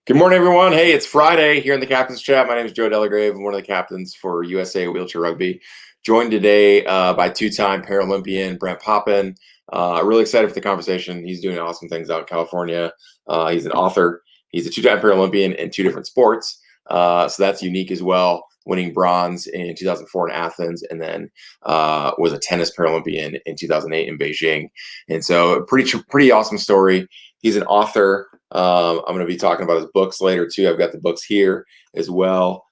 Good morning, everyone. Hey, it's Friday here in the Captain's Chat. My name is Joe Delagrave. I'm one of the captains for USA Wheelchair Rugby. Joined today by two-time Paralympian Brent Poppen. Really excited for the conversation. He's doing awesome things out in California. He's an author. He's a two-time Paralympian in two different sports. So that's unique as well, winning bronze in 2004 in Athens, and then was a tennis Paralympian in 2008 in Beijing. And so pretty awesome story. He's an author. I'm going to be talking about his books later too. I've got the books here as well.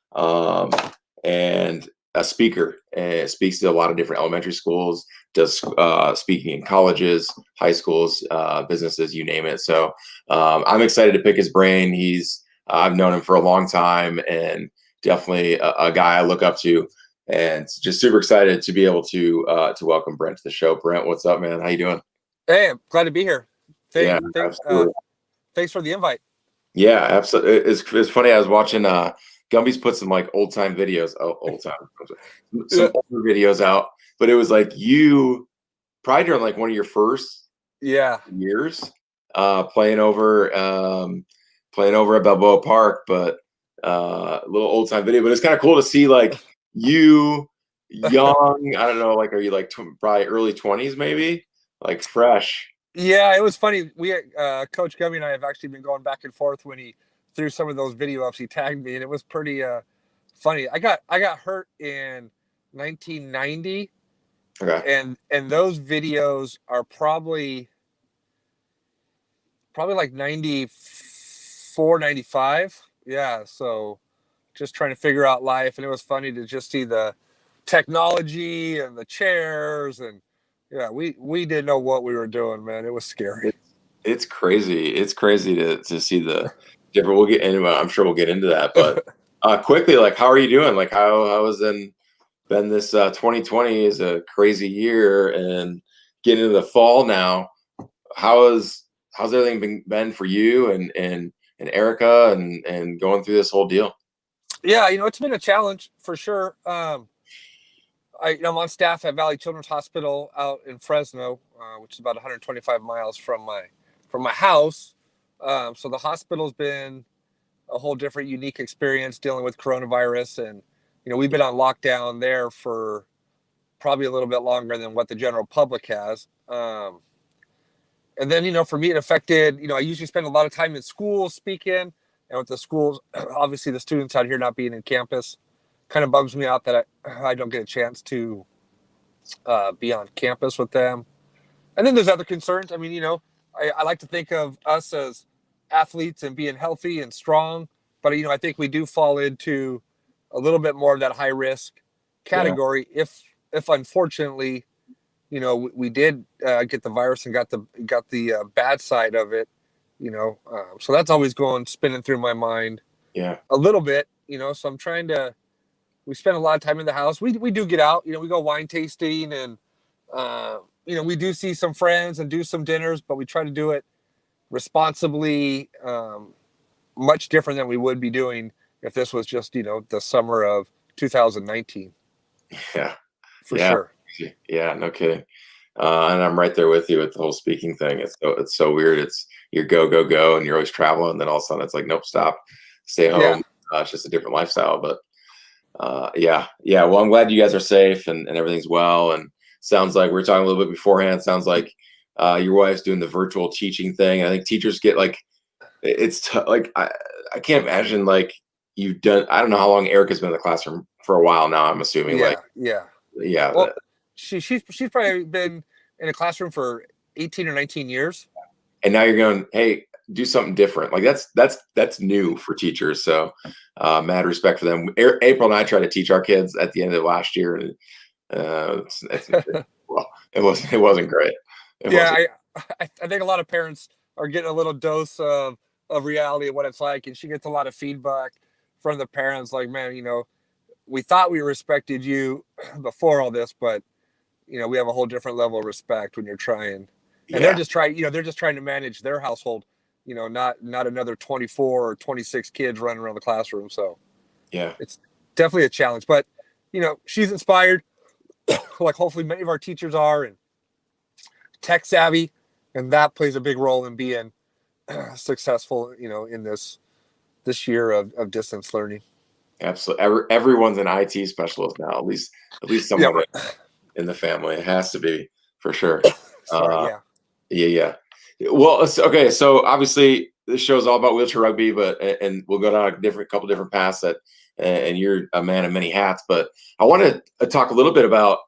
And a speaker, and speaks to a lot of different elementary schools, does speaking in colleges, high schools, businesses, you name it. So I'm excited to pick his brain. I've known him for a long time, and definitely a guy I look up to, and just super excited to be able to welcome Brent to the show. Brent, what's up, man? How you doing? Hey, I'm glad to be here. Absolutely. Thanks for the invite. Yeah, absolutely. It's funny. I was watching Gumby's put some like old time videos, some older videos out, but it was like you probably during like one of your first years playing over at Balboa Park, but a little old time video. But it's kind of cool to see like you young. I don't know, like are you like probably early 20s maybe, like fresh? Yeah, it was funny. Coach Gumby and I have actually been going back and forth when he threw some of those video ups. He tagged me, and it was pretty funny. I got hurt in 1990, Okay, and those videos are probably like 94, 95. Yeah, so just trying to figure out life, and it was funny to just see the technology and the chairs, and yeah, we didn't know what we were doing, man. It was scary. it's crazy. It's crazy to see the different. We'll get into. I'm sure we'll get into that, but quickly, like, how are you doing? Like, how has been this 2020 is a crazy year, and getting into the fall now. How's everything been for you and Erica and going through this whole deal? Yeah, it's been a challenge for sure. I'm on staff at Valley Children's Hospital out in Fresno, which is about 125 miles from my house. So the hospital's been a whole different, unique experience dealing with coronavirus, and we've been on lockdown there for probably a little bit longer than what the general public has. And then for me, it affected. I usually spend a lot of time in schools speaking, and with the schools, obviously the students out here not being in campus, kind of bums me out that I don't get a chance to be on campus with them. And then there's other concerns. I mean, I like to think of us as athletes and being healthy and strong, but I think we do fall into a little bit more of that high risk category. Yeah. If unfortunately, we did get the virus and got the bad side of it, so that's always spinning through my mind. Yeah, a little bit. So I'm trying to. We spend a lot of time in the house. We do get out. We go wine tasting, and we do see some friends and do some dinners, but we try to do it responsibly, much different than we would be doing if this was just the summer of 2019. Yeah, for sure. Yeah, no kidding. And I'm right there with you with the whole speaking thing. It's so weird. It's you're go, and you're always traveling, and then all of a sudden it's like, nope, stop, stay home. Yeah. It's just a different lifestyle, but yeah. Well, I'm glad you guys are safe and everything's well. And sounds like we were talking a little bit beforehand. Sounds like your wife's doing the virtual teaching thing. I think teachers get like, like I can't imagine like you've done. I don't know how long Erica's been in the classroom for a while now. I'm assuming. Yeah. Well, she's probably been in a classroom for 18 or 19 years. And now you're going, hey, do something different. Like that's new for teachers. So mad respect for them. April and I tried to teach our kids at the end of last year, and well, it wasn't great. I think a lot of parents are getting a little dose of reality of what it's like, and she gets a lot of feedback from the parents. Like, man, we thought we respected you before all this, but we have a whole different level of respect when you're trying. And they're just trying to manage their household. Not another 24 or 26 kids running around the classroom. So yeah, it's definitely a challenge, but she's inspired, like hopefully many of our teachers are, and tech savvy, and that plays a big role in being successful, in this this year of distance learning. Absolutely. Everyone's an IT specialist now, at least someone in the family. It has to be, for sure. Sorry, yeah. Yeah. Well, okay. So obviously, this show is all about wheelchair rugby, and we'll go down a couple different paths and you're a man of many hats. But I want to talk a little bit about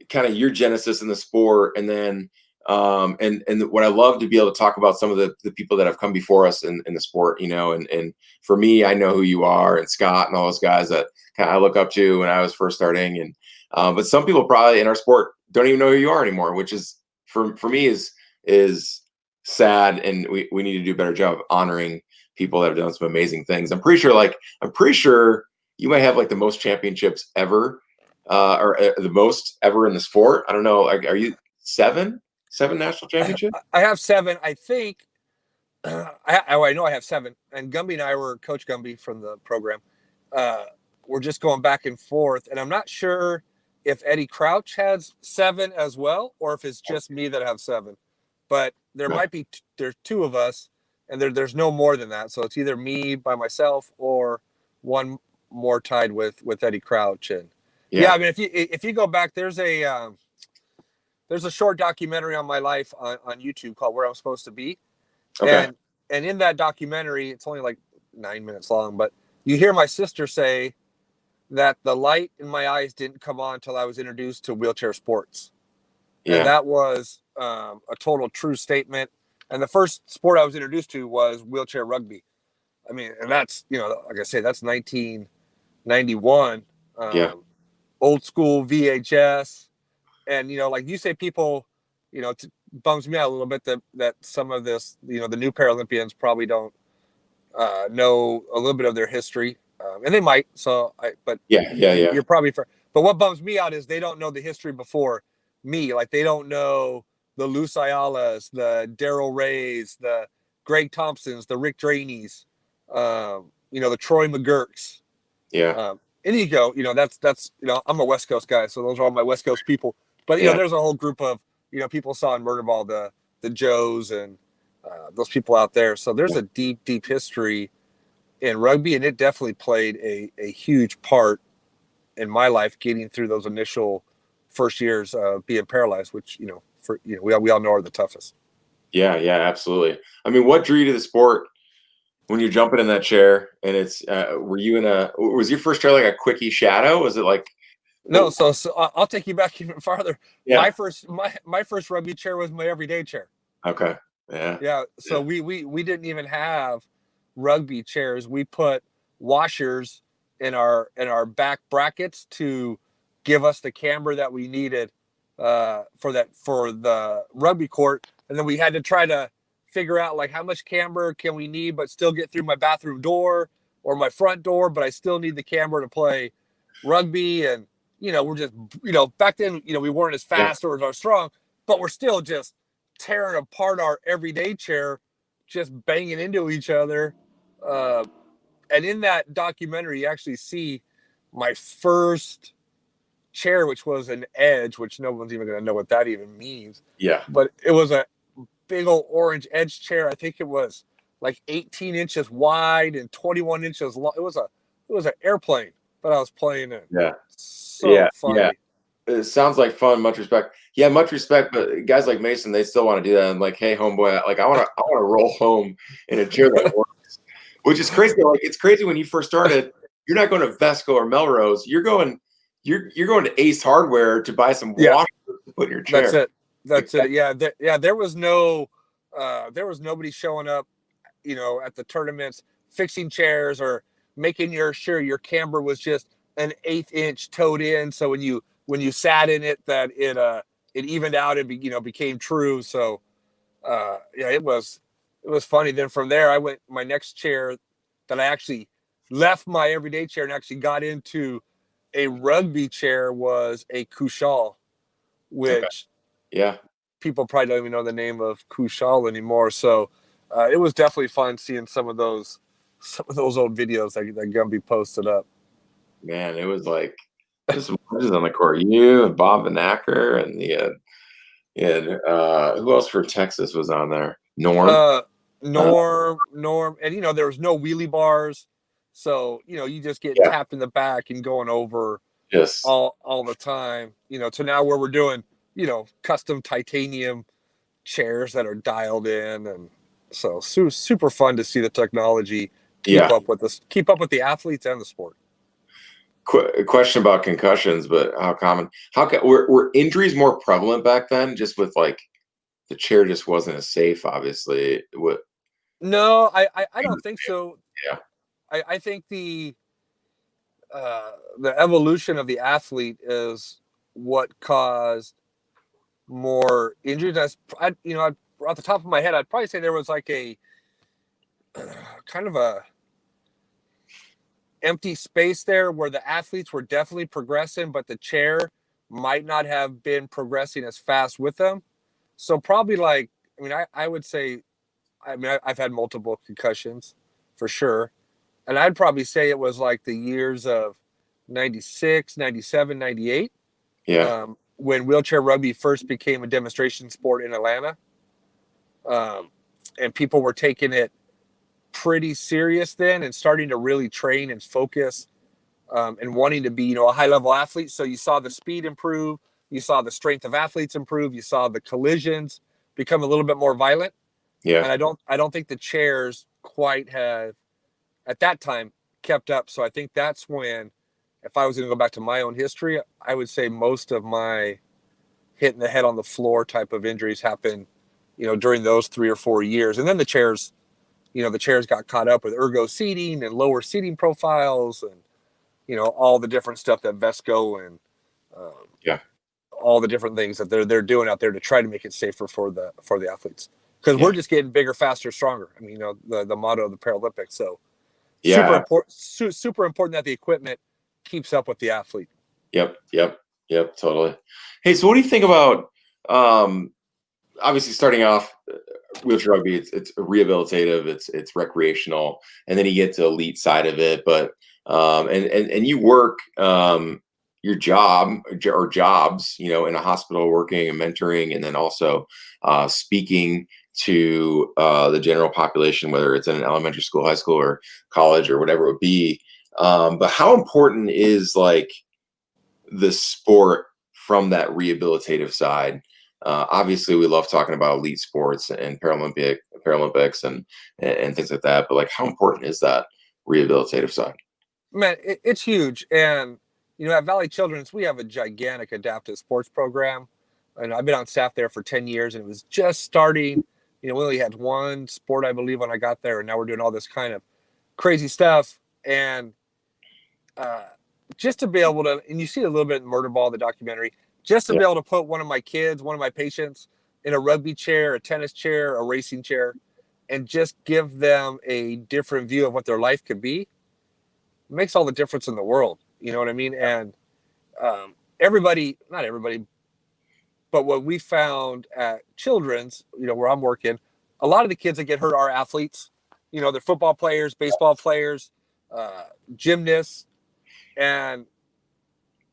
kind of your genesis in the sport, and then and what I love to be able to talk about some of the people that have come before us in the sport, and for me, I know who you are, and Scott and all those guys that kind of I look up to when I was first starting, and but some people probably in our sport don't even know who you are anymore, which is for me is sad, and we need to do a better job of honoring people that have done some amazing things. I'm pretty sure you might have like the most championships ever, or the most ever in the sport. I don't know. Are you seven national championships? I have 7. I think. I know I have 7. And Gumby and I were Coach Gumby from the program. We're just going back and forth, and I'm not sure if Eddie Crouch has 7 as well, or if it's just me that have 7. But there might be there's 2 of us, and there's no more than that. So it's either me by myself or one more tied with Eddie Crouch. And I mean, if you go back, there's a short documentary on my life on YouTube called Where I'm Supposed to Be. Okay. And in that documentary, it's only like 9 minutes long, but you hear my sister say that the light in my eyes didn't come on until I was introduced to wheelchair sports. Yeah. And that was a total true statement. And the first sport I was introduced to was wheelchair rugby. I mean, and that's, like I say, that's 1991. Old school VHS. And, like you say, people, it bums me out a little bit that some of this, the new Paralympians probably don't know a little bit of their history. And they might. But you're probably fair. But what bums me out is they don't know the history before me. Like they don't know the Luce Ayalas, the Daryl Rays, the Greg Thompsons, the Rick Draneys, the Troy McGurks. Yeah. And you go, that's I'm a West Coast guy, so those are all my West Coast people. But there's a whole group of people saw in Murderball, the Joes and those people out there. So there's a deep history in rugby, and it definitely played a huge part in my life getting through those initial first years of being paralyzed, which we all know are the toughest. Yeah, absolutely. I mean, what drew you to the sport when you're jumping in that chair? And it's was your first chair like a quickie shadow? Was it like no? So I'll take you back even farther. Yeah. My first rugby chair was my everyday chair. Okay. Yeah. Yeah. So we didn't even have rugby chairs. We put washers in our back brackets to give us the camber that we needed for the rugby court, and then we had to try to figure out like how much camber can we need but still get through my bathroom door or my front door, but I still need the camber to play rugby. And we're just back then we weren't as fast or as strong, but we're still just tearing apart our everyday chair, just banging into each other. And in that documentary, you actually see my first chair, which was an Edge, which no one's even going to know what that even means. Yeah. But it was a big old orange Edge chair. I think it was like 18 inches wide and 21 inches long. It was an airplane that I was playing in. Yeah. So funny. Yeah. It sounds like fun. Much respect. Yeah, much respect. But guys like Mason, they still want to do that. I'm like, hey, homeboy, like I want to roll home in a chair that works, which is crazy. Like it's crazy when you first started. You're not going to Vesco or Melrose. You're going to Ace Hardware to buy some washers to put in your chair. That's it. Yeah. There was nobody showing up, at the tournaments fixing chairs or making sure your camber was just an 1/8 inch toed in. So when you sat in it, that it evened out and became true. So it was funny. Then from there, I went my next chair that I actually left my everyday chair and actually got into a rugby chair was a Couchal, which people probably don't even know the name of Couchal anymore. So it was definitely fun seeing some of those old videos that Gumby posted up. Man, it was like just on the court. You and Bob Vanacker and who else for Texas was on there? Norm. norm, and there was no wheelie bars, so you just get Yeah. tapped in the back and going over Yes. all the time. To now where we're doing custom titanium chairs that are dialed in, and so super fun to see the technology keep Yeah. up with the athletes and the sport. Question about concussions, but how common? Were injuries more prevalent back then? Just with like the chair just wasn't as safe. Obviously, what? No, I don't think so. Yeah. I think the evolution of the athlete is what caused more injuries. Off the top of my head, I'd probably say there was like a kind of a empty space there where the athletes were definitely progressing, but the chair might not have been progressing as fast with them. So probably I would say, I've had multiple concussions for sure. And I'd probably say it was like the years of 96, 97, 98, Yeah. when wheelchair rugby first became a demonstration sport in Atlanta. And people were taking it pretty serious then and starting to really train and focus, and wanting to be, a high level athlete. So you saw the speed improve, you saw the strength of athletes improve, you saw the collisions become a little bit more violent. Yeah. And I don't think the chairs quite have at that time kept up. So I think that's when, if I was going to go back to my own history, I would say most of my hitting the head on the floor type of injuries happened, during those 3 or 4 years. And then the chairs got caught up with ergo seating and lower seating profiles, and all the different stuff that Vesco and Yeah. all the different things that they're doing out there to try to make it safer for the athletes, because Yeah. we're just getting bigger, faster, stronger. I mean, the motto of the Paralympics. So Yeah. super important that the equipment keeps up with the athlete. Yep. Yep. Yep. Totally. Hey, so what do you think about? Obviously, starting off, wheelchair rugby, it's rehabilitative, it's recreational, and then you get to elite side of it. But and you work your job or jobs, in a hospital, working and mentoring, and then also speaking to the general population, whether it's in an elementary school, high school, or college, or whatever it would be. But how important is like the sport from that rehabilitative side? Obviously, we love talking about elite sports and Paralympics and things like that. But like, how important is that rehabilitative side? Man, it's huge. And at Valley Children's, we have a gigantic adaptive sports program, and I've been on staff there for 10 years, and it was just starting. We only had one sport, I believe, when I got there, and now we're doing all this kind of crazy stuff. And just to be able to, and you see a little bit in Murder Ball, the documentary, just to Yeah. be able to put one of my kids, one of my patients, in a rugby chair, a tennis chair, a racing chair, and just give them a different view of what their life could be, makes all the difference in the world. You know what I mean? And not everybody, but what we found at Children's, where I'm working, a lot of the kids that get hurt are athletes. They're football players, baseball players, gymnasts, and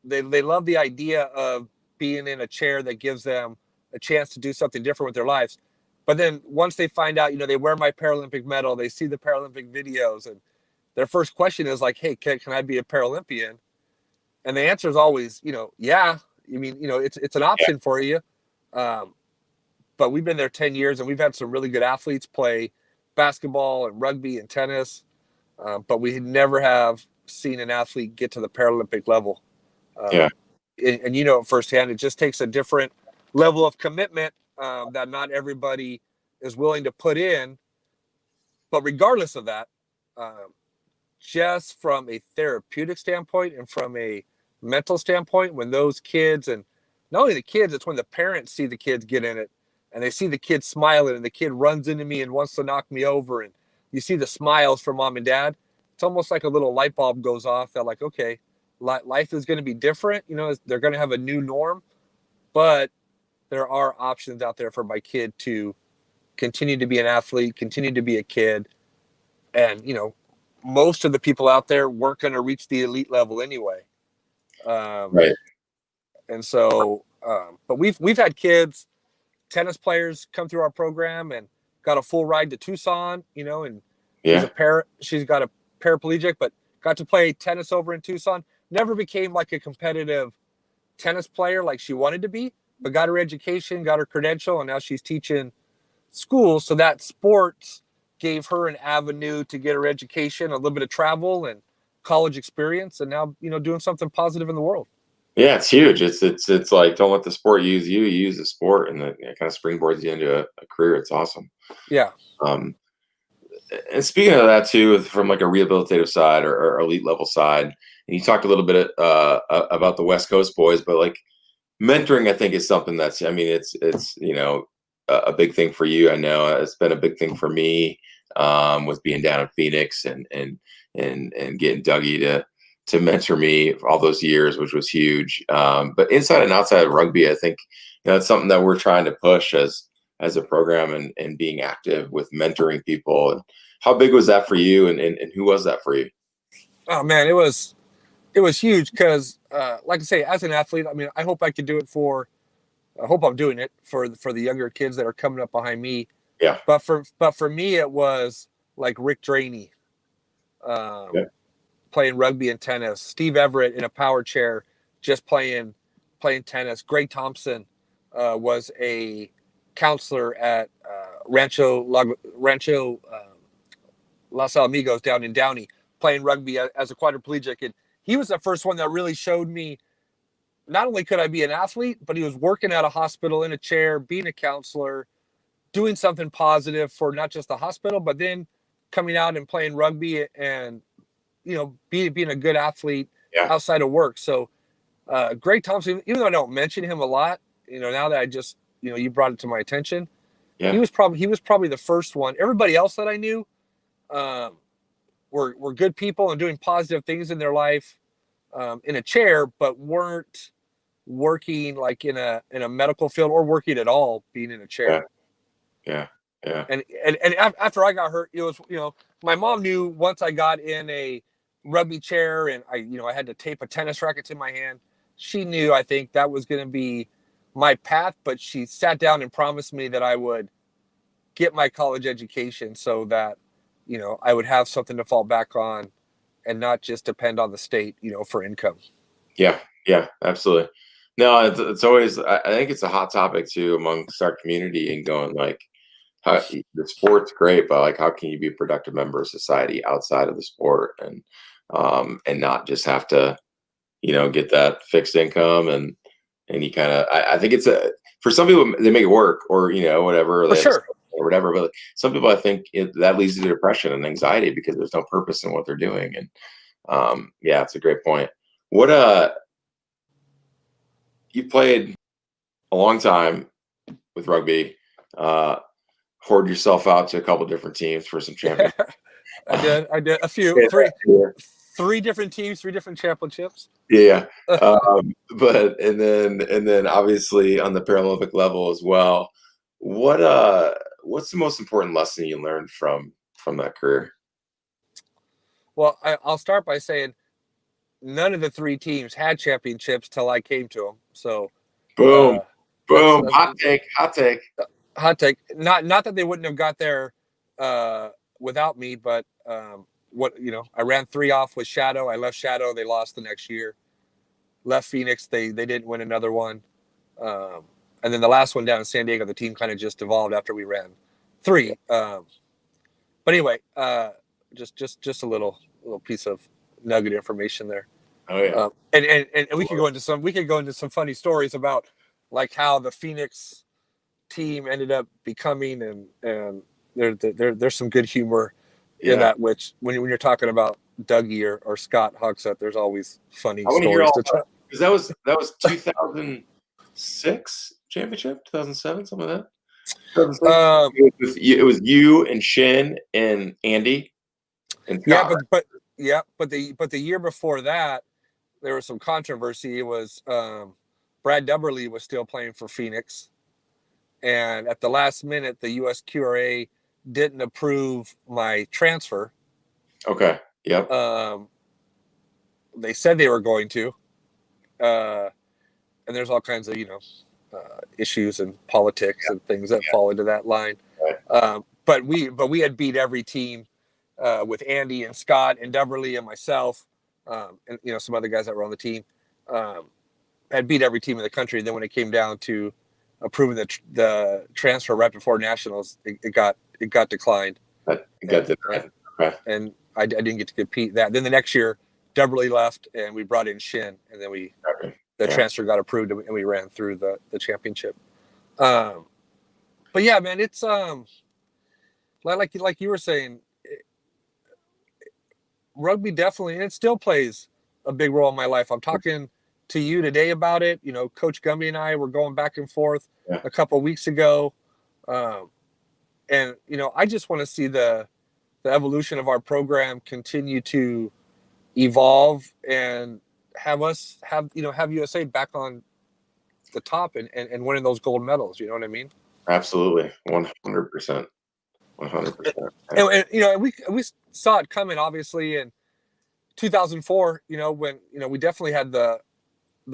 they love the idea of being in a chair that gives them a chance to do something different with their lives. But then once they find out, they wear my Paralympic medal, they see the Paralympic videos, and their first question is like, hey, can I be a Paralympian? And the answer is always, yeah. I mean, it's an Yeah. option for you. But we've been there 10 years, and we've had some really good athletes play basketball and rugby and tennis. But we never have seen an athlete get to the Paralympic level. Yeah. And it firsthand, it just takes a different level of commitment that not everybody is willing to put in. But regardless of that, just from a therapeutic standpoint and from a mental standpoint, when those kids, and not only the kids, it's when the parents see the kids get in it and they see the kid smiling and the kid runs into me and wants to knock me over, and you see the smiles from mom and dad, it's almost like a little light bulb goes off that like, okay, life is going to be different. They're going to have a new norm, but there are options out there for my kid to continue to be an athlete, continue to be a kid. And, most of the people out there weren't going to reach the elite level anyway. Right. And so, but we've had kids, tennis players come through our program, and got a full ride to Tucson, and Yeah. she's got a paraplegic, but got to play tennis over in Tucson. Never became like a competitive tennis player like she wanted to be, but got her education, got her credential, and now she's teaching school. So that sports gave her an avenue to get her education, a little bit of travel and college experience, and now, doing something positive in the world. Yeah, it's huge. It's like, don't let the sport use you. You use the sport, and it kind of springboards you into a career. It's awesome. Yeah. Um, and speaking of that too, from like a rehabilitative side or elite level side, and you talked a little bit about the West Coast boys, but like mentoring, I think is something that's, I mean, it's a big thing for you. I know it's been a big thing for me, with being down in Phoenix and getting Dougie to mentor me for all those years, which was huge. But inside and outside of rugby, I think it's something that we're trying to push as a program, and being active with mentoring people. And how big was that for you, and who was that for you? Oh man, it was huge because, like I say, as an athlete, I mean, I hope I could do it I hope I'm doing it for the younger kids that are coming up behind me. Yeah. But for me, it was like Rick Draney, Yeah. playing rugby and tennis. Steve Everett in a power chair, just playing tennis. Greg Thompson was a counselor at Rancho Los Amigos down in Downey, playing rugby as a quadriplegic. And he was the first one that really showed me not only could I be an athlete, but he was working at a hospital in a chair, being a counselor, doing something positive for not just the hospital, but then coming out and playing rugby and, being a good athlete outside of work. So Greg Thompson, even though I don't mention him a lot, now that I just, you brought it to my attention, he was probably the first one. Everybody else that I knew were good people and doing positive things in their life, in a chair, but weren't working like in a medical field or working at all, being in a chair. Yeah. And after I got hurt, it was, my mom knew once I got in a rugby chair and I had to tape a tennis racket to my hand. She knew, I think, that was going to be my path, but she sat down and promised me that I would get my college education so that, I would have something to fall back on and not just depend on the state, for income. Yeah, absolutely. No, it's always, I think it's a hot topic too amongst our community, and going like, how the sport's great, but like, how can you be a productive member of society outside of the sport, and not just have to, get that fixed income, and you kind of, I think it's for some people they make it work, or whatever, For sure. or whatever. But some people, I think that leads to depression and anxiety because there's no purpose in what they're doing. And yeah, it's a great point. What you played a long time with rugby, hoard yourself out to a couple different teams for some championships. I did a few, three different teams, 3 different championships. Yeah. But and then obviously on the Paralympic level as well. What's the most important lesson you learned from that career? Well, I'll start by saying none of the 3 teams had championships till I came to them. So boom. That's hot take. Hot take. Not that they wouldn't have got there without me, but I ran 3 off with Shadow. I left Shadow. They lost the next year. Left Phoenix. They didn't win another one. And then the last one down in San Diego, the team kind of just evolved after we ran 3. But anyway, just a little piece of nugget information there. Oh yeah. And we could go into some funny stories about like how the Phoenix team ended up becoming, and there's some good humor in that, which when you're talking about Dougie or Scott Hogsett, there's always funny stories to tell. Because that was 2006 championship, 2007, something like that. It was you and Shin and Andy and Scott, but the year before that, there was some controversy. It was Brad Dubberly was still playing for Phoenix, and at the last minute, the USQRA didn't approve my transfer. Okay. Yep. They said they were going to, and there's all kinds of issues and politics and things that fall into that line. But we had beat every team with Andy and Scott and Deverly and myself, and some other guys that were on the team, had beat every team in the country. And then when it came down to approving the transfer right before nationals, it got declined. And I didn't get to compete that. Then the next year, Deverly left, and we brought in Shin, and then the transfer got approved, and we ran through the championship. But yeah, man, it's like you were saying, rugby definitely, and it still plays a big role in my life. I'm talking to you today about it. Coach Gumby and I were going back and forth a couple of weeks ago, and I just want to see the evolution of our program continue to evolve and have USA back on the top and winning those gold medals. You know what I mean? Absolutely. 100%. 100%. And we saw it coming, obviously, in 2004, when, we definitely had the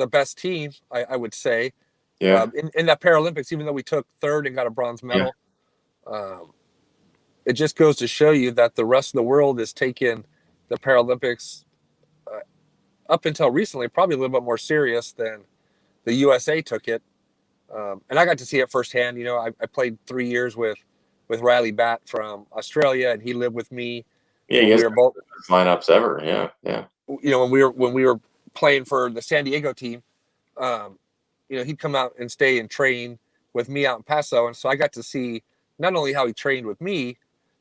best team, I would say, in that Paralympics, even though we took third and got a bronze medal. It just goes to show you that the rest of the world is taking the Paralympics up until recently, probably a little bit more serious than the USA took it. And I got to see it firsthand. I played 3 years with Riley Batt from Australia, and he lived with me. Yeah, you guys were both lineups ever. Yeah. When we were playing for the San Diego team, he'd come out and stay and train with me out in Paso, and so I got to see not only how he trained with me,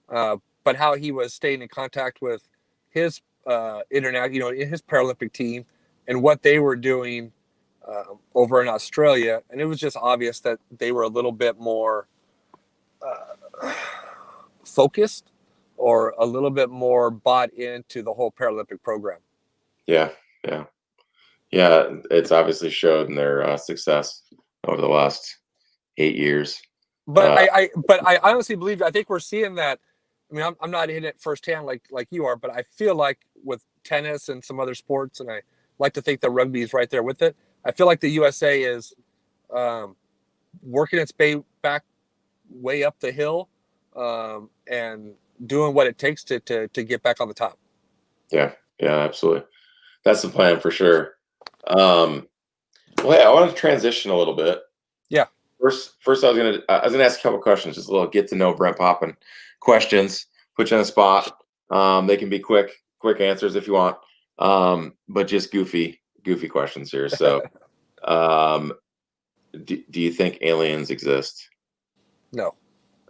but how he was staying in contact with his in his Paralympic team and what they were doing over in Australia. And it was just obvious that they were a little bit more focused or a little bit more bought into the whole Paralympic program. Yeah. It's obviously showed in their success over the last 8 years. But I honestly believe, I think we're seeing that. I mean, I'm not in it firsthand like you are, but I feel like with tennis and some other sports, and I like to think that rugby is right there with it. I feel like the USA is working its back way up the hill and doing what it takes to get back on the top. Yeah, absolutely. That's the plan for sure. Well, hey, I want to transition a little bit. Yeah. First, I was gonna ask a couple questions, just a little get to know Brent Poppen questions. Put you on the spot. They can be quick answers if you want, but just goofy questions here. So, do you think aliens exist? No.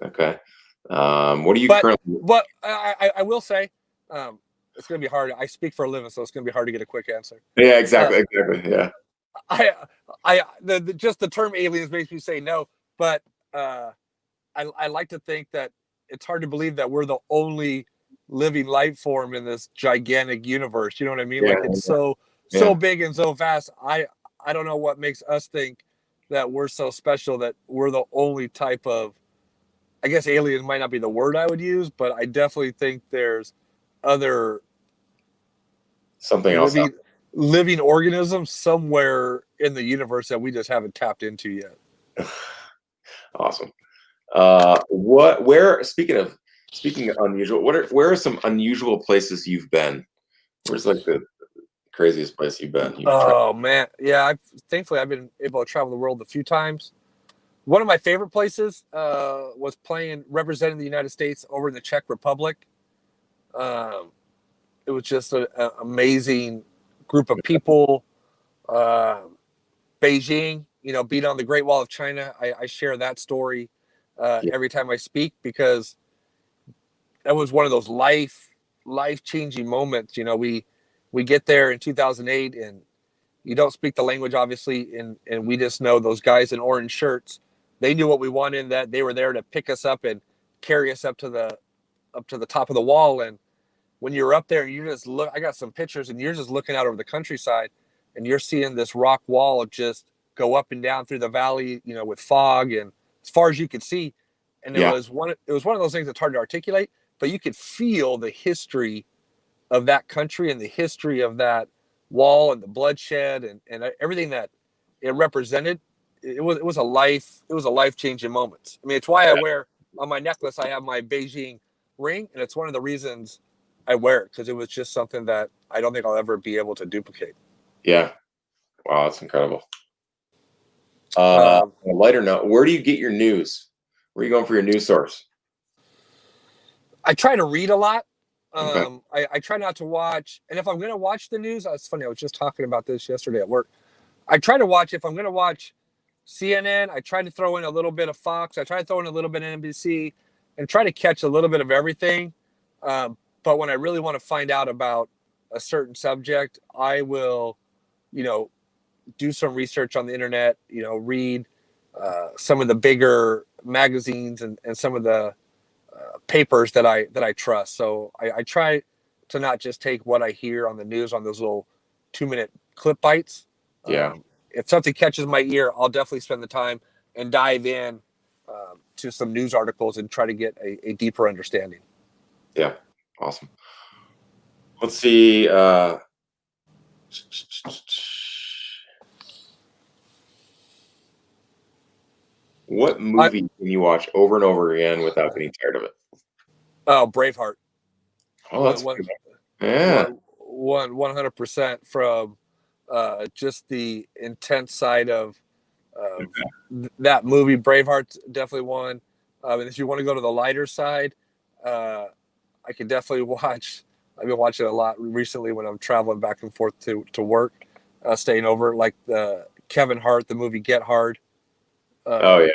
Okay. What are you currently? But I will say, it's going to be hard. I speak for a living, so it's going to be hard to get a quick answer. Yeah, exactly. Yeah. Just the term aliens makes me say no, but I like to think that it's hard to believe that we're the only living life form in this gigantic universe. You know what I mean? Yeah, like it's so big and so vast. I don't know what makes us think that we're so special that we're the only type of, I guess alien might not be the word I would use, but I definitely think there's other living organisms somewhere in the universe that we just haven't tapped into yet. Awesome. Speaking of unusual, where are some unusual places you've been? Where's like the craziest place you've been? Man, yeah. Thankfully I've been able to travel the world a few times. One of my favorite places was representing the United States over in the Czech Republic. It was just an amazing group of people. Beijing, being on the Great Wall of China. I share that story every time I speak, because that was one of those life-changing moments. We get there in 2008, and you don't speak the language, obviously, and we just know those guys in orange shirts. They knew what we wanted, that they were there to pick us up and carry us up to the top of the wall. And when you're up there, you just look. I got some pictures, and you're just looking out over the countryside, and you're seeing this rock wall just go up and down through the valley, with fog and as far as you could see. And it was one of those things that's hard to articulate, but you could feel the history of that country and the history of that wall and the bloodshed and everything that it represented. It was a life-changing moment. I mean, it's why I wear my necklace, I have my Beijing ring, and it's one of the reasons I wear it, because it was just something that I don't think I'll ever be able to duplicate. Yeah. Wow, that's incredible. On a lighter note, where do you get your news? Where are you going for your news source? I try to read a lot. Okay. I try not to watch, and if I'm going to watch the news, it's funny. I was just talking about this yesterday at work. I try to watch, if I'm going to watch CNN, I try to throw in a little bit of Fox. I try to throw in a little bit of NBC, and try to catch a little bit of everything. But when I really want to find out about a certain subject, I will, do some research on the internet, read some of the bigger magazines and some of the papers that I trust. So I try to not just take what I hear on the news on those little 2-minute clip bites. Yeah. If something catches my ear, I'll definitely spend the time and dive in to some news articles and try to get a deeper understanding. Yeah. Awesome. Let's see. What movie can you watch over and over again without getting tired of it? Oh, Braveheart. Oh, that's good. Yeah. 100% from just the intense side of that movie. Braveheart's definitely one. And if you want to go to the lighter side, I can definitely watch. I've been watching a lot recently when I'm traveling back and forth to work, staying over. Like the Kevin Hart, the movie Get Hard. Oh yeah,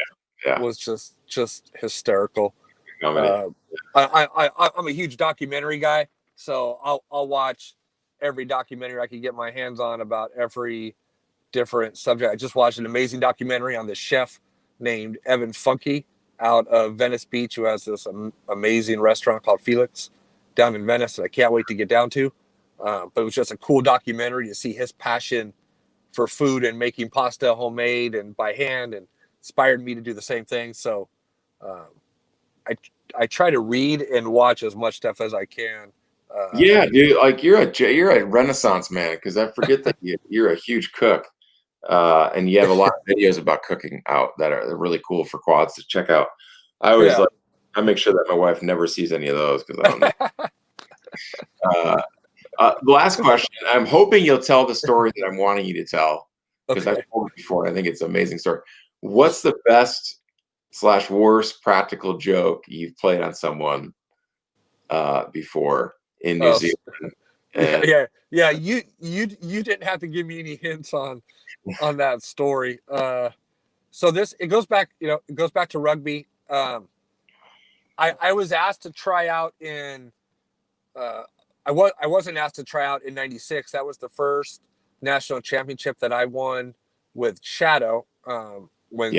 yeah. Was just hysterical. Comedy. I'm a huge documentary guy, so I'll watch every documentary I can get my hands on about every different subject. I just watched an amazing documentary on this chef named Evan Funke out of Venice Beach, who has this amazing restaurant called Felix down in Venice that I can't wait to get down to. But it was just a cool documentary to see his passion for food and making pasta homemade and by hand, and inspired me to do the same thing. So I try to read and watch as much stuff as I can. Yeah, dude, like you're a Renaissance man, because I forget that you're a huge cook, and you have a lot of videos about cooking out that are really cool for quads to check out. I always I make sure that my wife never sees any of those, because I don't know. The last question, I'm hoping you'll tell the story that I'm wanting you to tell, because I've told it before. I think it's an amazing story. What's the best/worst practical joke you've played on someone before in New Zealand? Yeah. You didn't have to give me any hints on that story. So it goes back to rugby. I was asked to try out in. I wasn't asked to try out in '96. That was the first national championship that I won with Shadow. When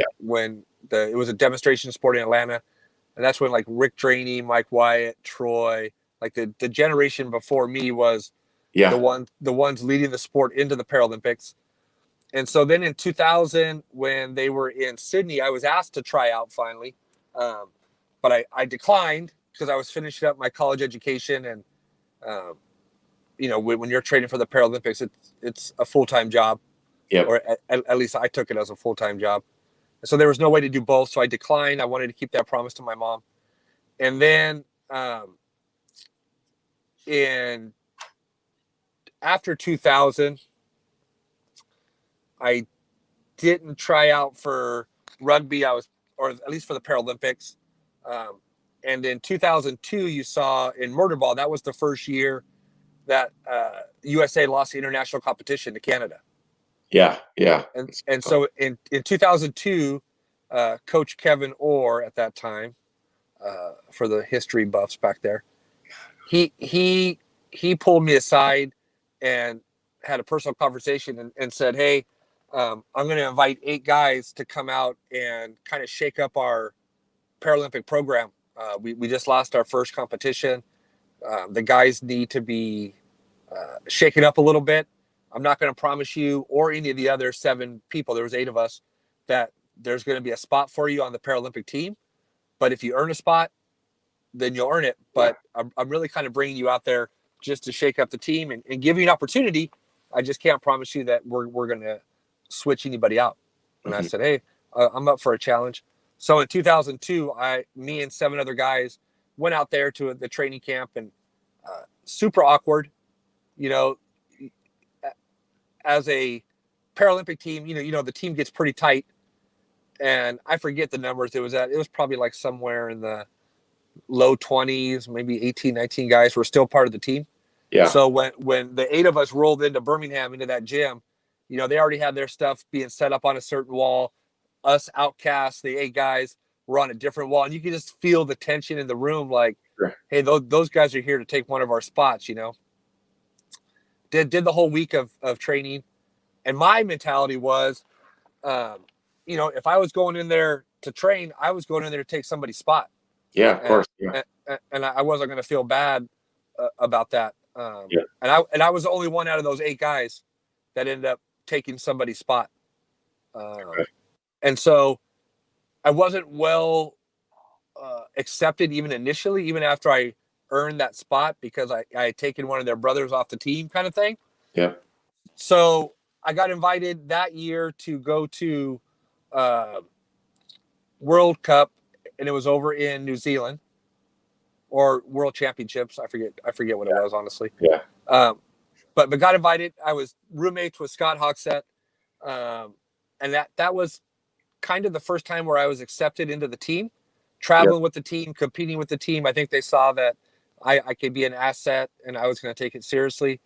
it was a demonstration sport in Atlanta, and that's when like Rick Draney, Mike Wyatt, Troy, like the generation before me was the ones leading the sport into the Paralympics. And so then in 2000, when they were in Sydney, I was asked to try out finally, but I declined because I was finishing up my college education, and when you're training for the Paralympics, it's a full-time job. Yep. Or at least I took it as a full-time job. So there was no way to do both. So I declined. I wanted to keep that promise to my mom. And then after 2000, I didn't try out for rugby. Or at least for the Paralympics. And in 2002, you saw in murder ball, that was the first year that USA lost the international competition to Canada. Yeah. And so in 2002, Coach Kevin Orr at that time, for the history buffs back there, he pulled me aside and had a personal conversation and said, "Hey, I'm going to invite 8 guys to come out and kind of shake up our Paralympic program. We just lost our first competition. The guys need to be shaken up a little bit. I'm not going to promise you or any of the other 7 people, there was 8 of us, that there's going to be a spot for you on the Paralympic team. But if you earn a spot, then you'll earn it. But I'm really kind of bringing you out there just to shake up the team and give you an opportunity. I just can't promise you that we're going to switch anybody out." And I said, "Hey, I'm up for a challenge." So in 2002, me and 7 other guys went out there to the training camp, and super awkward, you know, as a Paralympic team, the team gets pretty tight, and I forget the numbers it was at. It was probably like somewhere in the low 20s, maybe 18, 19 guys were still part of the team. Yeah. So when the 8 of us rolled into Birmingham, into that gym, they already had their stuff being set up on a certain wall. Us outcasts, the 8 guys, were on a different wall, and you could just feel the tension in the room. Like, sure. Hey, those guys are here to take one of our spots. Did the whole week of training, and my mentality was, if I was going in there to train, I was going in there to take somebody's spot. Yeah, of course. Yeah. And I wasn't going to feel bad about that. Yeah. And I was the only one out of those 8 guys that ended up taking somebody's spot. Okay. And so I wasn't well accepted even initially, even after I earned that spot, because I had taken one of their brothers off the team, kind of thing. Yeah. So I got invited that year to go to World Cup, and it was over in New Zealand, or World Championships. I forget what it was, honestly. Yeah. But got invited. I was roommates with Scott Hogsett. And that was kind of the first time where I was accepted into the team, traveling with the team, competing with the team. I think they saw that I could be an asset, and I was going to take it seriously.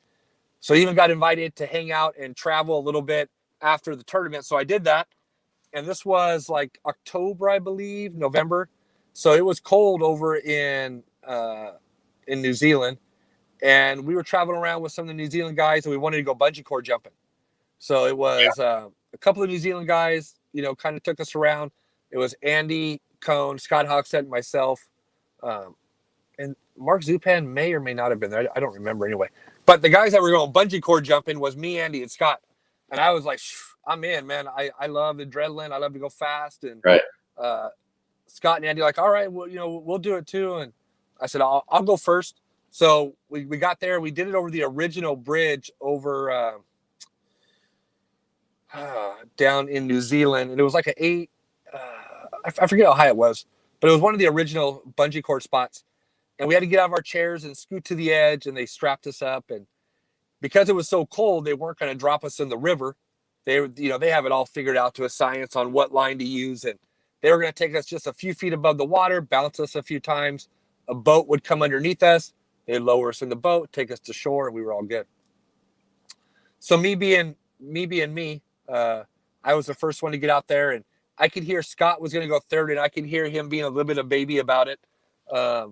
So I even got invited to hang out and travel a little bit after the tournament. So I did that. And this was like October, I believe, November. So it was cold over in New Zealand. And we were traveling around with some of the New Zealand guys, and we wanted to go bungee cord jumping. So it was a couple of New Zealand guys, kind of took us around. It was Andy Cohn, Scott Hogsett, and myself. And Mark Zupan may or may not have been there. I don't remember anyway. But the guys that were going bungee cord jumping was me, Andy, and Scott. And I was like, I'm in, man. I love adrenaline. I love to go fast. And right. Scott and Andy like, all right, well, we'll do it too. And I said, I'll go first. So we got there. We did it over the original bridge over down in New Zealand. And it was like an 8, I forget how high it was, but it was one of the original bungee cord spots. And we had to get out of our chairs and scoot to the edge, and they strapped us up. And because it was so cold, they weren't going to drop us in the river. They have it all figured out to a science on what line to use. And they were going to take us just a few feet above the water, bounce us a few times. A boat would come underneath us. They'd lower us in the boat, take us to shore, and we were all good. So me being me, I was the first one to get out there, and I could hear Scott was going to go third, and I could hear him being a little bit of baby about it. I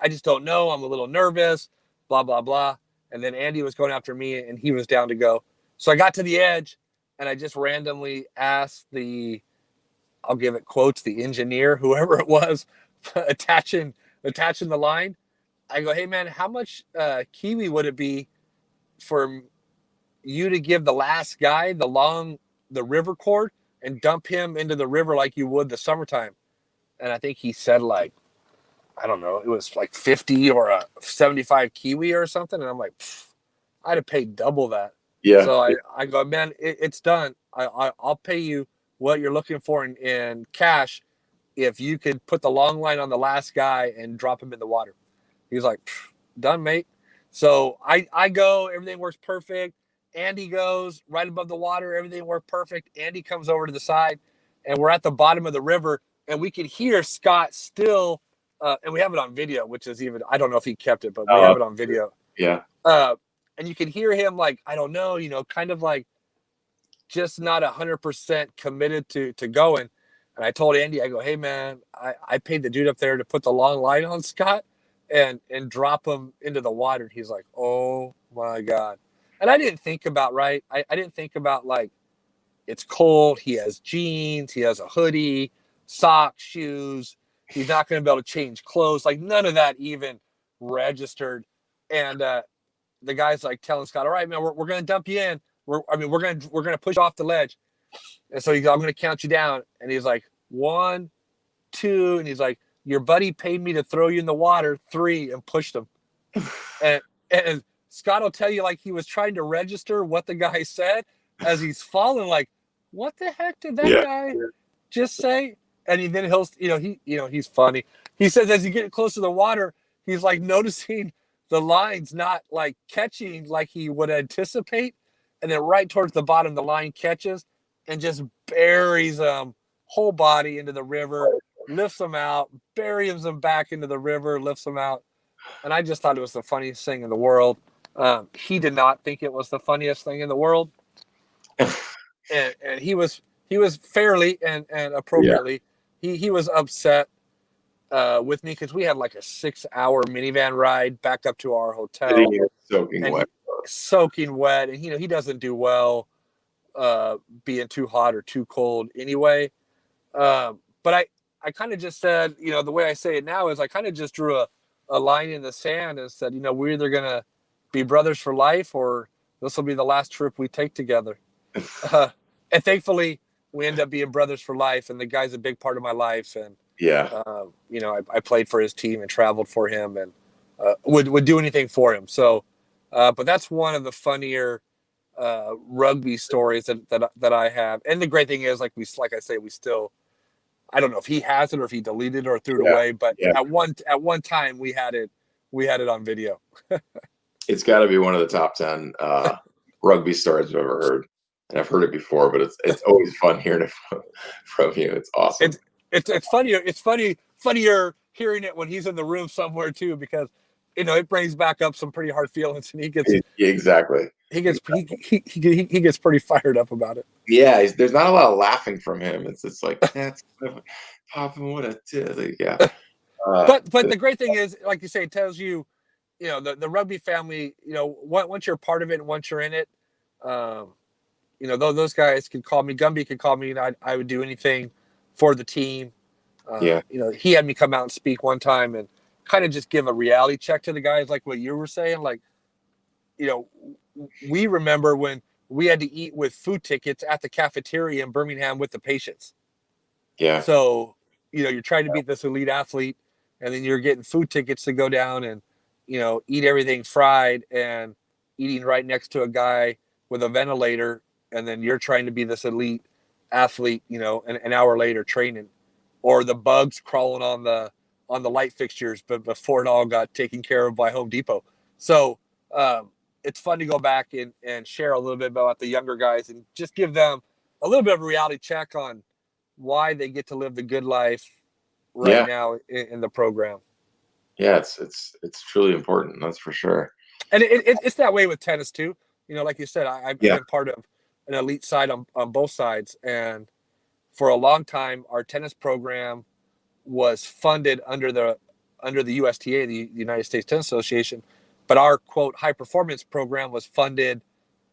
just don't know. I'm a little nervous, blah, blah, blah. And then Andy was going after me, and he was down to go. So I got to the edge, and I just randomly asked I'll give it quotes, the engineer, whoever it was, attaching the line. I go, hey, man, how much kiwi would it be for you to give the last guy the river cord and dump him into the river like you would the summertime? And I think he said, like, I don't know, it was like 50 or a 75 kiwi or something. And I'm like, I'd have paid double that. Yeah. So I go, man, it's done. I'll pay you what you're looking for in cash if you could put the long line on the last guy and drop him in the water. He's like, done, mate. So I go, everything works perfect. Andy goes right above the water, everything worked perfect. Andy comes over to the side, and we're at the bottom of the river, and we could hear Scott still, and we have it on video, which is even, I don't know if he kept it, but we have it on video. Yeah. And you can hear him like, I don't know, kind of like just not 100% committed to going. And I told Andy, I go, hey, man, I paid the dude up there to put the long line on Scott and drop him into the water. And he's like, oh, my God. And I didn't think about, right? I didn't think about, like, it's cold. He has jeans. He has a hoodie, socks, shoes. He's not going to be able to change clothes. Like, none of that even registered. And the guy's like telling Scott, all right, man, we're going to dump you in. We're going to push you off the ledge. And so he's, I'm going to count you down. And he's like, 1, 2. And he's like, your buddy paid me to throw you in the water, 3, and pushed him. and Scott will tell you, like, he was trying to register what the guy said as he's falling. Like, what the heck did that guy just say? then he'll, he's funny. He says as you get close to the water, he's like noticing the lines not like catching like he would anticipate, and then right towards the bottom, the line catches and just buries him whole body into the river, lifts him out, buries him back into the river, lifts him out, and I just thought it was the funniest thing in the world. He did not think it was the funniest thing in the world, and he was fairly and appropriately he was upset with me because we had like a 6-hour minivan ride back up to our hotel, soaking wet, and he doesn't do well being too hot or too cold anyway. But I kind of just said, the way I say it now is I kind of just drew a line in the sand and said, we're either gonna be brothers for life or this will be the last trip we take together. And thankfully we end up being brothers for life, and the guy's a big part of my life, and I played for his team and traveled for him, and would do anything for him. So but that's one of the funnier rugby stories that I have. And the great thing is, like I say, we still, I don't know if he has it or if he deleted it or threw it away, but at one time we had it on video. It's got to be one of the top 10 rugby stories I've ever heard. And I've heard it before, but it's always fun hearing it from you. It's awesome. It's funnier. It's funnier hearing it when he's in the room somewhere too, because it brings back up some pretty hard feelings, and he gets exactly. He gets pretty fired up about it. Yeah, there's not a lot of laughing from him. It's like that's Poppen, what a yeah. But the great thing is, like you say, it tells you, the rugby family. Once you're part of it and once you're in it, those guys could call me. Gumby could call me, and I would do anything for the team. He had me come out and speak one time and kind of just give a reality check to the guys, like what you were saying. Like, we remember when we had to eat with food tickets at the cafeteria in Birmingham with the patients. Yeah. So, you're trying to be this elite athlete, and then you're getting food tickets to go down and, eat everything fried and eating right next to a guy with a ventilator. And then you're trying to be this elite athlete, an hour later training, or the bugs crawling on the light fixtures, but before it all got taken care of by Home Depot. So, it's fun to go back and share a little bit about the younger guys and just give them a little bit of a reality check on why they get to live the good life now in the program. Yeah, it's truly important. That's for sure. And it's that way with tennis too. Like you said, I've been part of an elite side on both sides. And for a long time, our tennis program was funded under the USTA, the United States Tennis Association. But our, quote, high performance program was funded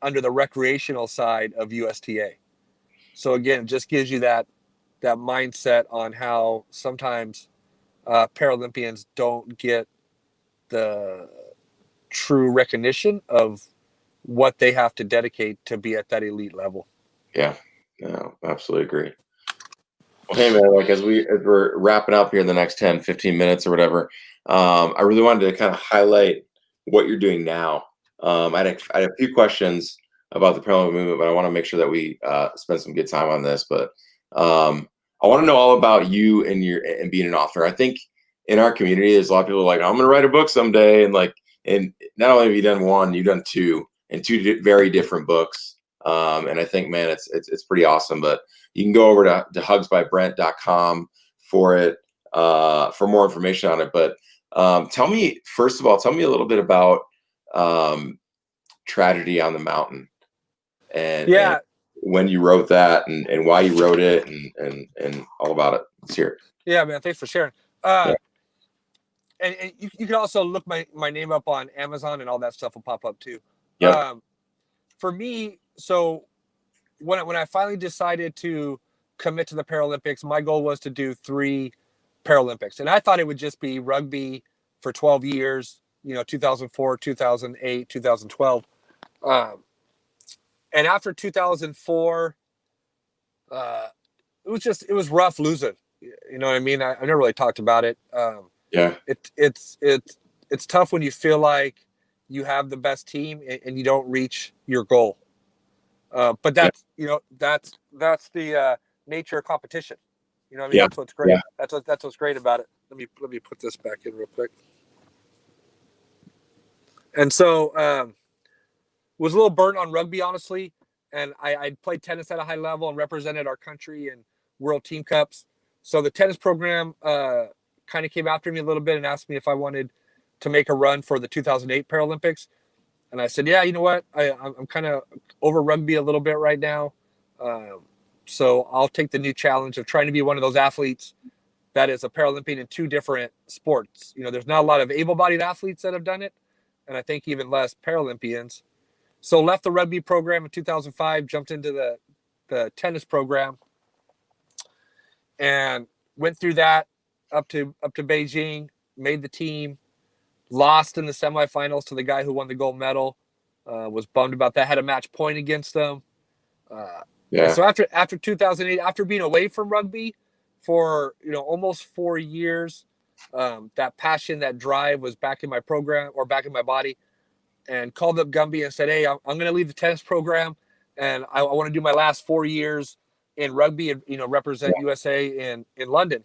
under the recreational side of USTA. So again, it just gives you that mindset on how sometimes Paralympians don't get the true recognition of what they have to dedicate to be at that elite level. Yeah, no, absolutely agree. Well, hey man, like as we're wrapping up here in the next 10, 15 minutes or whatever, I really wanted to kind of highlight what you're doing now. I had a few questions about the Paralympic movement, but I want to make sure that we spend some good time on this. But I want to know all about you and being an author. I think in our community, there's a lot of people like, I'm going to write a book someday, and not only have you done one, you've done two, and two very different books. And I think, man, it's pretty awesome. But you can go over to hugsbybrent.com for it for more information on it. But tell me a little bit about Tragedy on the Mountain and when you wrote that and why you wrote it and all about it. Let's hear it. Yeah, man. Thanks for sharing. And you can also look my name up on Amazon, and all that stuff will pop up too. Yeah. For me, so when I finally decided to commit to the Paralympics, my goal was to do 3 Paralympics. And I thought it would just be rugby for 12 years, 2004, 2008, 2012. And after 2004, it was rough losing. You know what I mean? I never really talked about it. It's tough when you feel like you have the best team and you don't reach your goal. But that's the nature of competition. You know what I mean? Yeah. That's what's great. Yeah. That's what's great about it. Let me put this back in real quick. And so was a little burnt on rugby, honestly. And I played tennis at a high level and represented our country in World Team Cups. So the tennis program kind of came after me a little bit and asked me if I wanted to make a run for the 2008 Paralympics. And I said, yeah, you know what? I'm kind of over rugby a little bit right now. So I'll take the new challenge of trying to be one of those athletes that is a Paralympian in two different sports. You know, there's not a lot of able-bodied athletes that have done it, and I think even less Paralympians. So left the rugby program in 2005, jumped into the tennis program, and went through that up to Beijing, made the team, lost in the semifinals to the guy who won the gold medal. Was bummed about that. Had a match point against him. And so after 2008, after being away from rugby for almost 4 years, that passion, that drive was back in my program or back in my body, and called up Gumby and said, "Hey, I'm going to leave the tennis program, and I want to do my last 4 years in rugby and represent USA in London."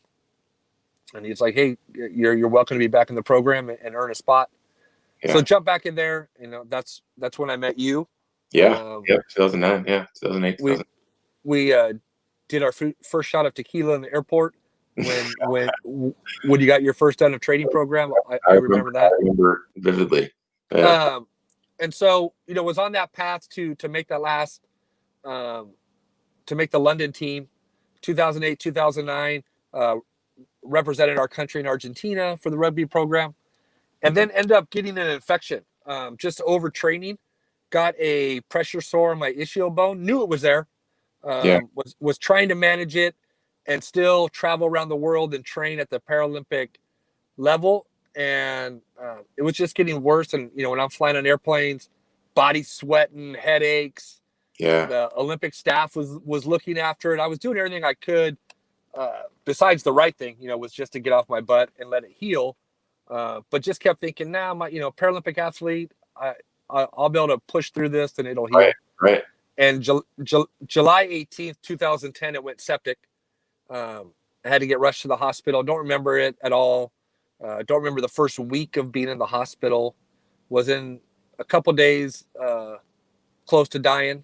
And he's like, "Hey, you're welcome to be back in the program and earn a spot." Yeah. So jump back in there. That's when I met you. Yeah. 2009. Yeah. 2008. We did our first shot of tequila in the airport when you got your first done of training program. I remember that. I remember vividly. Yeah. And so was on that path to make that last to make the London team, 2008, 2009. Represented our country in Argentina for the rugby program, and then ended up getting an infection, just overtraining. Got a pressure sore on my ischial bone. Knew it was there. Was trying to manage it and still travel around the world and train at the Paralympic level. And it was just getting worse. And, when I'm flying on airplanes, body sweating, headaches. Yeah. The Olympic staff was looking after it. I was doing everything I could besides the right thing, was just to get off my butt and let it heal. But just kept thinking, now my, Paralympic athlete, I'll be able to push through this and it'll heal. Right. And July 18th, 2010, it went septic. I had to get rushed to the hospital. Don't remember it at all. Don't remember the first week of being in the hospital. Was in a couple days close to dying.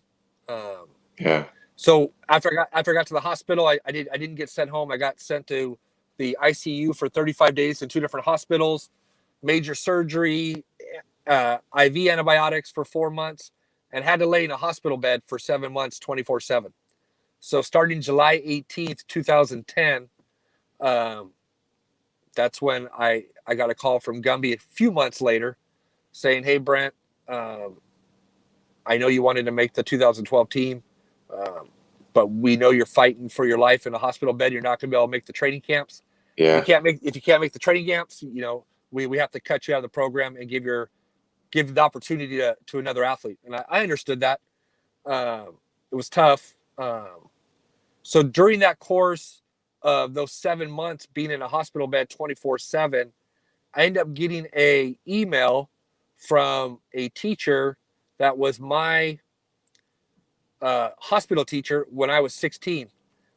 So after I got to the hospital, I didn't get sent home. I got sent to the ICU for 35 days in 2 different hospitals, major surgery, IV antibiotics for 4 months, and had to lay in a hospital bed for 7 months, 24/7. So starting July 18th, 2010, that's when I got a call from Gumby a few months later saying, "Hey, Brent, I know you wanted to make the 2012 team, but we know you're fighting for your life in a hospital bed. You're not going to be able to make the training camps. Yeah. If you can't make the training camps, we have to cut you out of the program and give the opportunity to another athlete." And I understood that. It was tough. So during that course of those 7 months being in a hospital bed 24/7, I ended up getting a email from a teacher that was my hospital teacher when I was 16.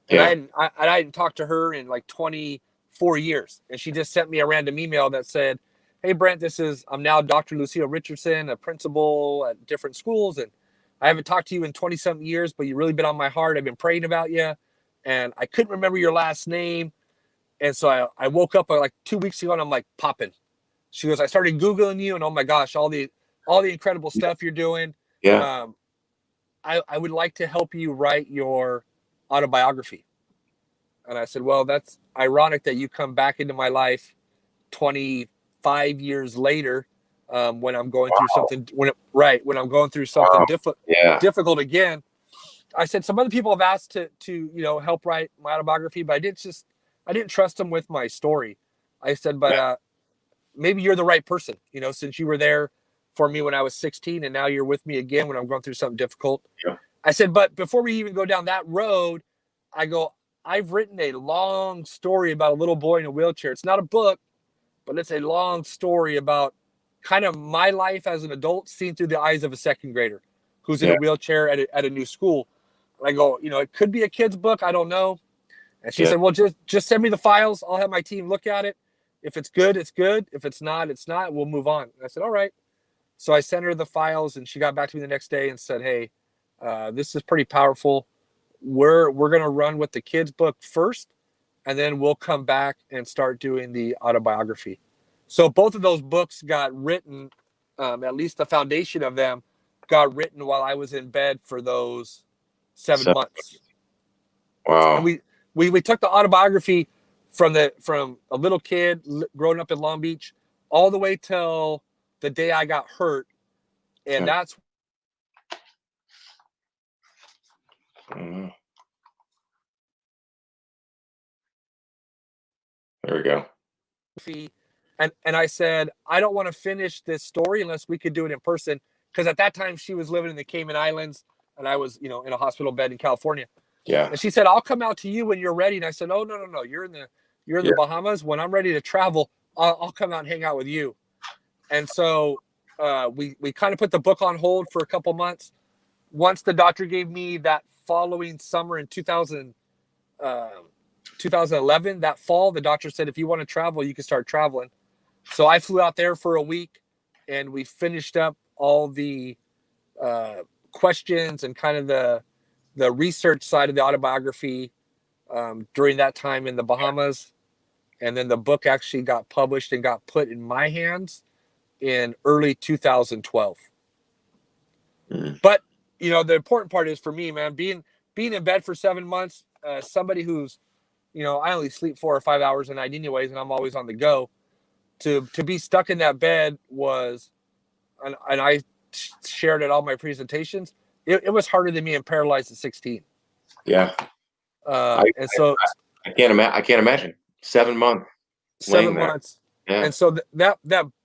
And I hadn't talked to her in like 24 years. And she just sent me a random email that said, "Hey, Brent, I'm now Dr. Lucille Richardson, a principal at different schools. And I haven't talked to you in 20-something years, but you've really been on my heart. I've been praying about you. And I couldn't remember your last name. And so I woke up like 2 weeks ago and I'm like, Poppen." She goes, "I started Googling you and oh my gosh, all the incredible stuff you're doing. Yeah. I would like to help you write your autobiography." And I said, "Well, that's ironic that you come back into my life 25 years later when I'm going through something when I'm going through something difficult again." I said, "Some other people have asked to help write my autobiography, but I didn't trust them with my story." I said, "But maybe you're the right person, since you were there for me when I was 16 and now you're with me again when I'm going through something difficult." Yeah. I said, "But before we even go down that road," I've written a long story about a little boy in a wheelchair. It's not a book, but it's a long story about kind of my life as an adult seen through the eyes of a second grader who's in a wheelchair at a new school." And I go, "It could be a kid's book. I don't know." And she said, well, just send me the files. I'll have my team look at it. If it's good, it's good. If it's not, it's not. We'll move on. And I said, all right. So I sent her the files, and she got back to me the next day and said, hey, this is pretty powerful. We're going to run with the kids book first, and then we'll come back and start doing the autobiography. So both of those books got written, at least the foundation of them got written while I was in bed for those 7 months. Wow. And we took the autobiography from a little kid growing up in Long Beach all the way till the day I got hurt. And that's there we go. And I said, I don't want to finish this story unless we could do it in person. Because at that time she was living in the Cayman Islands and I was, in a hospital bed in California. Yeah. And she said, I'll come out to you when you're ready. And I said, oh, no. You're in the Bahamas. When I'm ready to travel, I'll come out and hang out with you. And so we kind of put the book on hold for a couple months. Once the doctor gave me that following summer in 2011, that fall, the doctor said, if you want to travel, you can start traveling. So I flew out there for a week and we finished up all the questions and kind of the research side of the autobiography during that time in the Bahamas. And then the book actually got published and got put in my hands in early 2012. But, the important part is for me, man, being in bed for 7 months, somebody who's, I only sleep 4 or 5 hours a night anyways, and I'm always on the go. To be stuck in that bed was, and I shared at all my presentations, it was harder than being paralyzed at 16. Yeah. I can't imagine 7 months. 7 months. Yeah. And so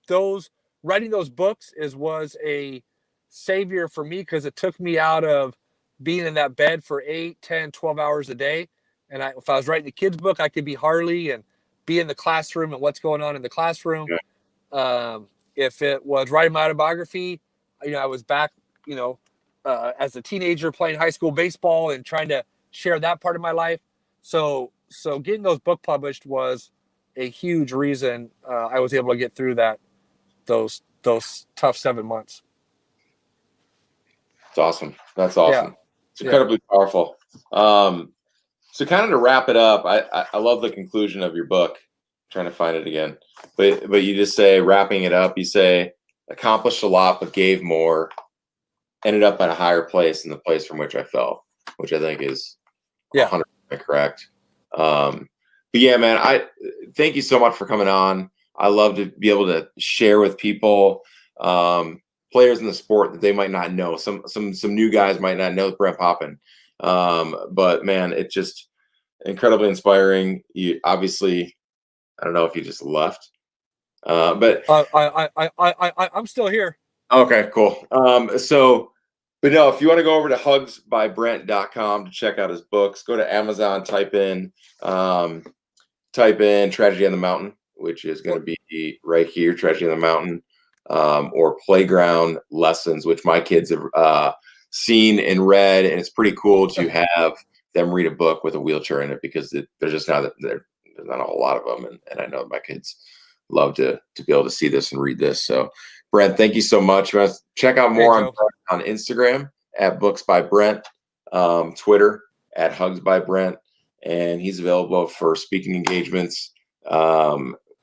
those writing those books was a savior for me, because it took me out of being in that bed for 8, 10, 12 hours a day. And if I was writing the kids book, I could be Harley and be in the classroom and what's going on in the classroom. Yeah. If it was writing my autobiography, I was back, as a teenager playing high school baseball and trying to share that part of my life. So getting those book published was a huge reason I was able to get through those tough 7 months. It's awesome. That's awesome. Yeah. It's incredibly powerful. So kind of to wrap it up, I love the conclusion of your book. I'm trying to find it again, but you just say, wrapping it up, you say, accomplished a lot but gave more, ended up at a higher place than the place from which I fell, which I think is 100% correct. But yeah, man, I thank you so much for coming on. I love to be able to share with people, players in the sport that they might not know. Some new guys might not know Brent Poppen. But man, it's just incredibly inspiring. You obviously, I don't know if you just left, but I'm still here. Okay, cool. But no, if you want to go over to hugsbybrent.com to check out his books, go to Amazon, type in Tragedy on the Mountain, which is going to be right here, Tragedy on the Mountain, or Playground Lessons, which my kids have seen and read, and it's pretty cool to have them read a book with a wheelchair in it, because there's just there's not a whole lot of them, and I know my kids love to be able to see this and read this. So Brent, thank you so much. Check out more on Instagram at Books by Brent, Twitter at Hugs by Brent, and he's available for speaking engagements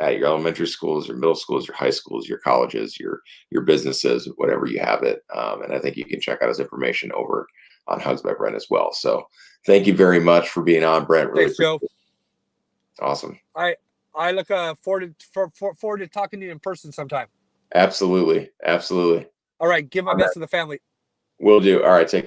at your elementary schools, your middle schools, your high schools, your colleges, your businesses, whatever you have it. And I think you can check out his information over on Hugs by Brent as well. So thank you very much for being on, Brent. Really, thanks, Joe. Awesome. I look forward to talking to you in person sometime. Absolutely. All right. Give my best to the family. Will do. All right. Take care.